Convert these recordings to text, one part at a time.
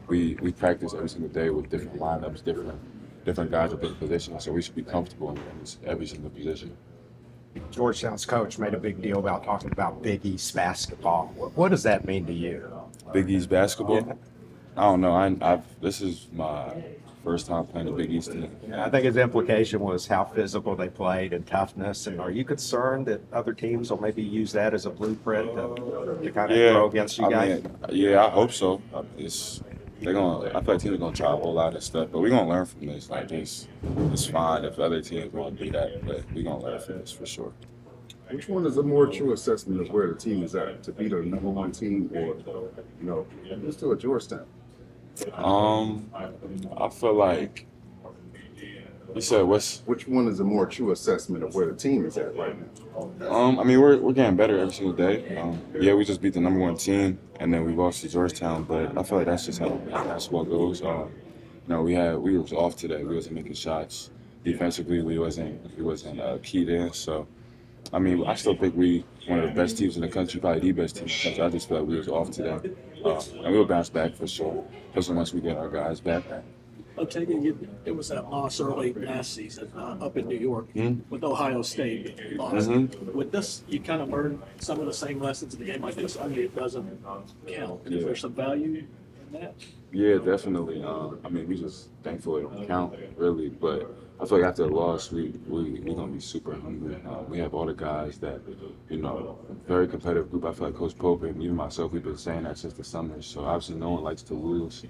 we practice every single day with different lineups, different guys at different positions. So we should be comfortable in every single position. Georgetown's coach made a big deal about talking about Big East basketball. What does that mean to you? Big East basketball. Yeah. I don't know. This is my first time playing the Big East team. I think his implication was how physical they played and toughness. And are you concerned that other teams will maybe use that as a blueprint to kind of throw against you guys? I hope so. I feel like teams are gonna try a whole lot of stuff, but we're gonna learn from this. Like it's fine if other teams want to do that, but we're gonna learn from this for sure. Which one is a more true assessment of where the team is at? To be the number one team or, let's do a Georgetown? I feel like you said what's. Which one is a more true assessment of where the team is at right now? We're getting better every single day. We just beat the number one team, and then we lost to Georgetown. But I feel like that's just how basketball goes. We was off today. We wasn't making shots. Defensively, we wasn't keyed in. So, I still think we one of the best teams in the country, probably the best team in the country. I just feel like we was off today, and we'll bounce back for sure. Especially once we get our guys back. Otega, it was that loss early last season up in New York with Ohio State. Lost. With this, you kind of learn some of the same lessons in the game like this. It doesn't count. Is there some value in that? Yeah, definitely. We just thankful it don't count really, but I feel like after the loss, we gonna be super hungry. We have all the guys that, very competitive group. I feel like Coach Pope and even myself, we've been saying that since the summer. So obviously, no one likes to lose.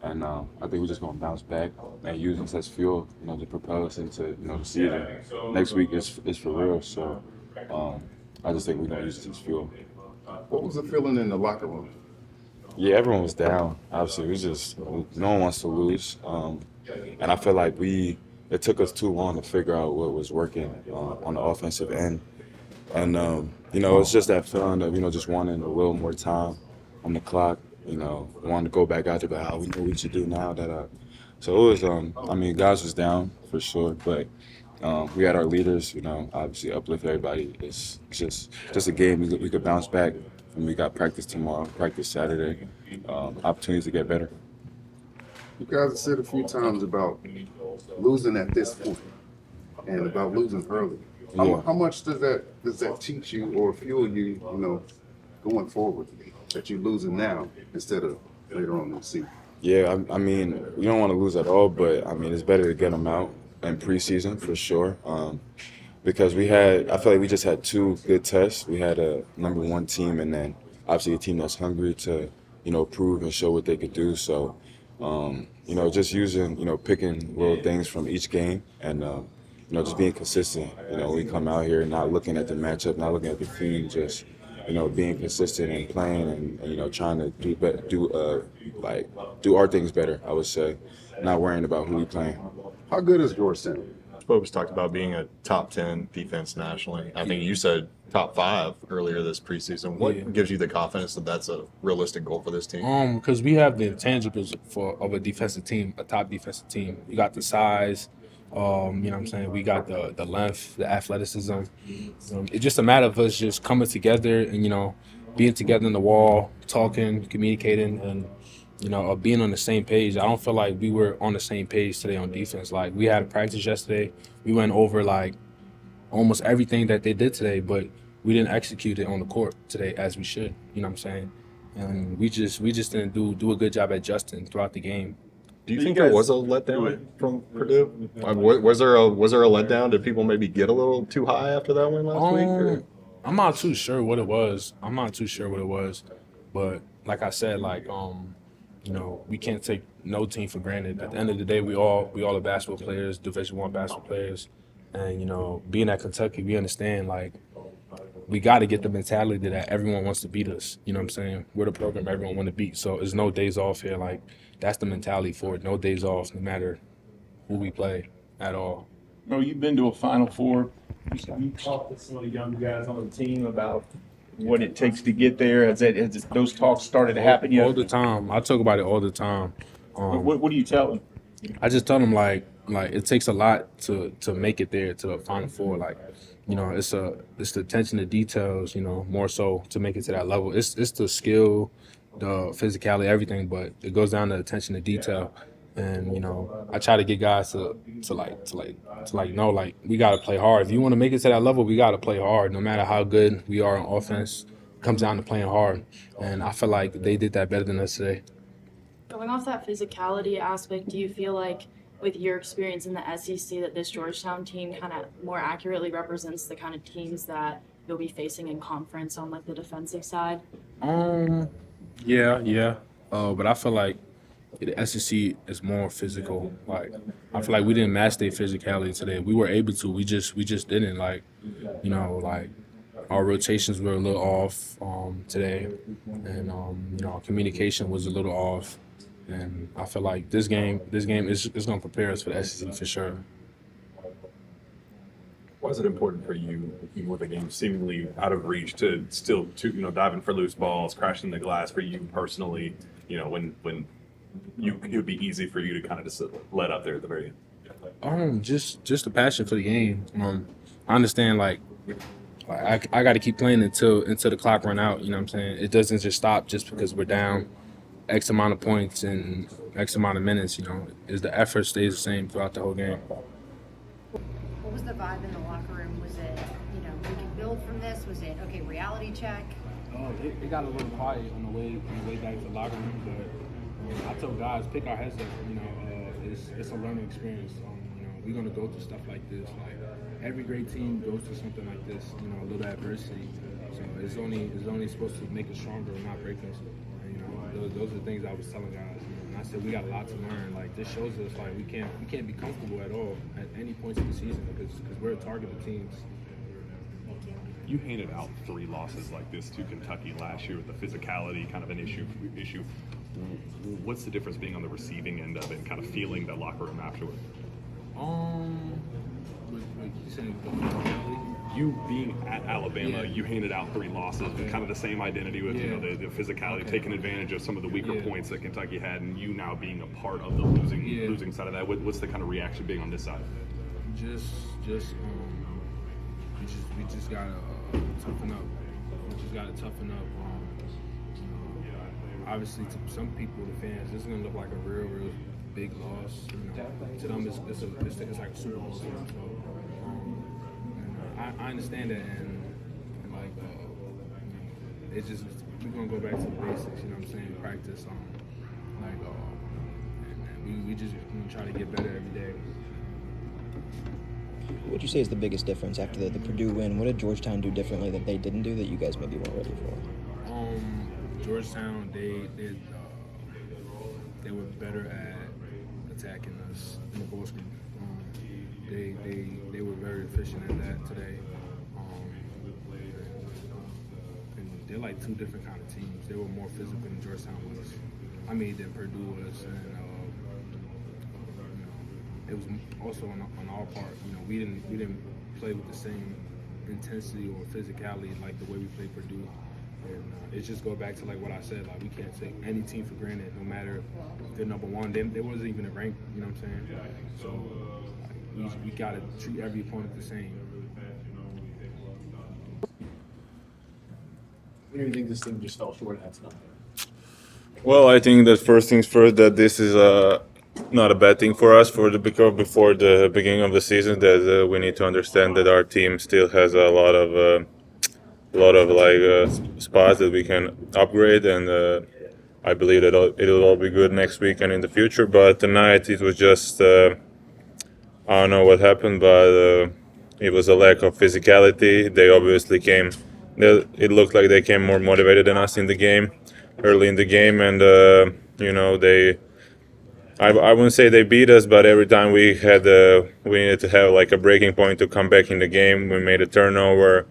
And I think we're just going to bounce back and use this as fuel, to propel us into, the season. Next week is for real. So I just think we're going to use this as fuel. What was the feeling in the locker room? Yeah, everyone was down. Obviously, no one wants to lose. And I feel like it took us too long to figure out what was working on the offensive end. And, it's just that feeling of, just wanting a little more time on the clock. Wanted to go back out there, but we know what we should do now. So it was, guys was down for sure, but we had our leaders, obviously uplift everybody. It's just a game we could bounce back, and we got practice tomorrow, practice Saturday, opportunities to get better. You guys have said a few times about losing at this point and about losing early. How much does that teach you or fuel you, going forward? That you're losing now instead of later on in the season? Yeah, we don't want to lose at all, but it's better to get them out in preseason for sure. Because I feel like we just had two good tests. We had a number one team, and then obviously a team that's hungry to, prove and show what they could do. So, just using, picking little things from each game, and just being consistent. We come out here not looking at the matchup, not looking at the team, just being consistent and playing and trying to do our things better, I would say, not worrying about who we playing. How good is Georgetown? Pope's talked about being a top 10 defense nationally. I think you said top 5 earlier this preseason. What gives you the confidence that that's a realistic goal for this team? Because we have the intangibles of a defensive team, a top defensive team. We got the size. We got the length, the athleticism. It's just a matter of us just coming together and, being together in the wall, talking, communicating, and, being on the same page. I don't feel like we were on the same page today on defense. Like, we had a practice yesterday. We went over, almost everything that they did today, but we didn't execute it on the court today as we should, And we just didn't do a good job adjusting throughout the game. Do you think there was a letdown from Purdue? Was there a letdown? Did people maybe get a little too high after that win last week? Or? I'm not too sure what it was. But like I said, we can't take no team for granted. At the end of the day, we all are basketball players, Division I basketball players, and being at Kentucky, we understand we got to get the mentality that everyone wants to beat us. We're the program everyone want to beat. So there's no days off here. That's the mentality for it. No days off, no matter who we play at all. Bro, you've been to a Final Four. You talked to some of the young guys on the team about what it takes to get there. Has those talks started to happen yet? All the time. I talk about it all the time. What do you tell them? I just tell them it takes a lot to make it there to the Final Four. It's the attention to details. More so to make it to that level. It's the skill, the physicality, everything, but it goes down to attention to detail. And I try to get guys to know, like, we got to play hard. If you want to make it to that level, we got to play hard. No matter how good we are on offense, it comes down to playing hard. And I feel like they did that better than us today. Going off that physicality aspect, do you feel like with your experience in the SEC that this Georgetown team kind of more accurately represents the kind of teams that you'll be facing in conference on like the defensive side? Yeah. But I feel like the SEC is more physical. Like, I feel like we didn't match their physicality today. We were able to. We just didn't. Like, like our rotations were a little off today, and our communication was a little off. And I feel like this game is going to prepare us for the SEC for sure. Why is it important for you, even with the game seemingly out of reach, to still diving for loose balls, crashing the glass for you personally? When it would be easy for you to kind of just let up there at the very end. Just the passion for the game. I understand I got to keep playing until the clock run out. You know what I'm saying? It doesn't just stop just because we're down X amount of points and X amount of minutes. Is the effort stays the same throughout the whole game. What was the vibe in the locker room? Was it, we can build from this? Was it, okay, reality check? It got a little quiet on the way back to the locker room, but I told guys, pick our heads up. It's a learning experience. We're gonna go through stuff like this. Like, every great team goes through something like this. A little adversity. So it's only supposed to make us stronger, not break us. And, those are the things I was telling guys. And I said we got a lot to learn. Like, this shows us like we can't be comfortable at all at any points of the season because we're a target of teams. You handed out 3 losses like this to Kentucky last year with the physicality kind of an issue. What's the difference being on the receiving end of it and kind of feeling the locker room afterward? Like you said, the physicality. You being at Alabama, you handed out 3 losses with kind of the same identity with the physicality, taking advantage of some of the weaker points that Kentucky had, and you now being a part of the losing side of that. What's the kind of reaction being on this side? We just gotta toughen up. We just gotta toughen up. Obviously, to some people, the fans, this is gonna look like a real big loss. To them, it's like a Super Bowl. So, I understand that, and like it's just we're gonna go back to the basics. You know what I'm saying? Practice and we just gonna try to get better every day. What would you say is the biggest difference after the Purdue win? What did Georgetown do differently that they didn't do that you guys maybe weren't ready for? Georgetown, they were better at attacking us in the ball screen. They were very efficient at that today. And they're like 2 different kind of teams. They were more physical than Georgetown was. Than Purdue was, and it was also on our part. We didn't play with the same intensity or physicality like the way we played Purdue. And it just go back to like what I said. Like, we can't take any team for granted, no matter if they're number one. They wasn't even a rank. You know what I'm saying? So we gotta treat every opponent the same. What do you think this team just fell short at tonight? Well, I think that first things first, that this is not a bad thing for us because before the beginning of the season, that we need to understand that our team still has a lot of spots that we can upgrade, and I believe that it'll all be good next week and in the future. But tonight it was just I don't know what happened, but it was a lack of physicality. They obviously came. It looked like they came more motivated than us in the game, early in the game, and they. I wouldn't say they beat us, but every time we needed to have like a breaking point to come back in the game. We made a turnover,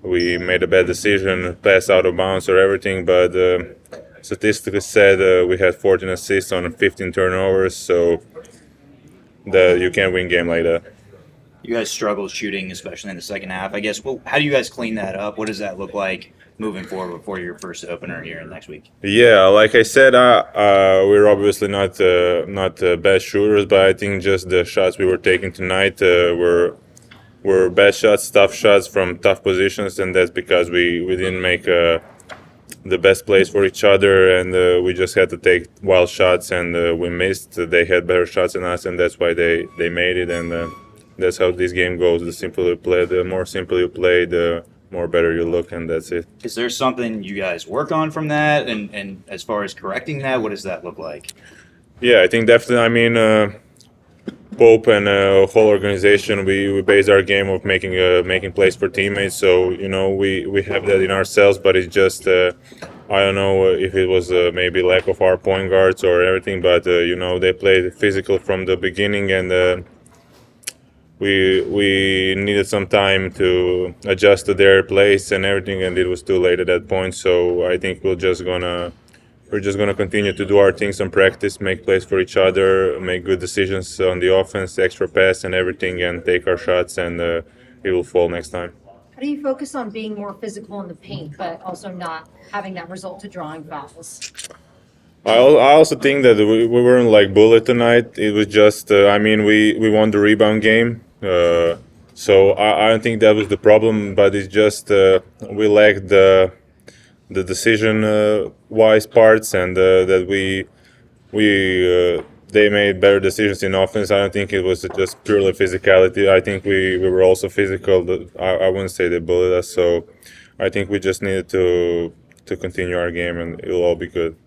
we made a bad decision, pass out of bounds or everything. But statistics said we had 14 assists on 15 turnovers, so you can't win a game like that. You guys struggled shooting, especially in the second half. I guess, how do you guys clean that up? What does that look like moving forward before your first opener here next week? Yeah, like I said, we're obviously not best shooters, but I think just the shots we were taking tonight were bad shots, tough shots from tough positions, and that's because we didn't make the the best plays for each other, and we just had to take wild shots, and we missed. They had better shots than us, and that's why they made it. And that's how this game goes. The simpler you play, the more simple you play, the more better you look, and that's it. Is there something you guys work on from that? And as far as correcting that, what does that look like? Yeah, I think definitely. I mean, Pope and whole organization, we base our game of making plays for teammates. So we have that in ourselves, but it's just I don't know if it was maybe lack of our point guards or everything, but they played physical from the beginning, and we needed some time to adjust to their place and everything, and it was too late at that point. So I think we're just gonna continue to do our things in practice, make plays for each other, make good decisions on the offense, extra pass and everything, and take our shots, and it will fall next time. How do you focus on being more physical in the paint, but also not having that result to drawing fouls? I also think that we weren't like bullied tonight. It was just, we won the rebound game. So I don't think that was the problem, but it's just we lacked the decision wise parts, and that they made better decisions in offense. I don't think it was just purely physicality. I think we were also physical. I wouldn't say they bullied us. So I think we just needed to continue our game, and it'll all be good.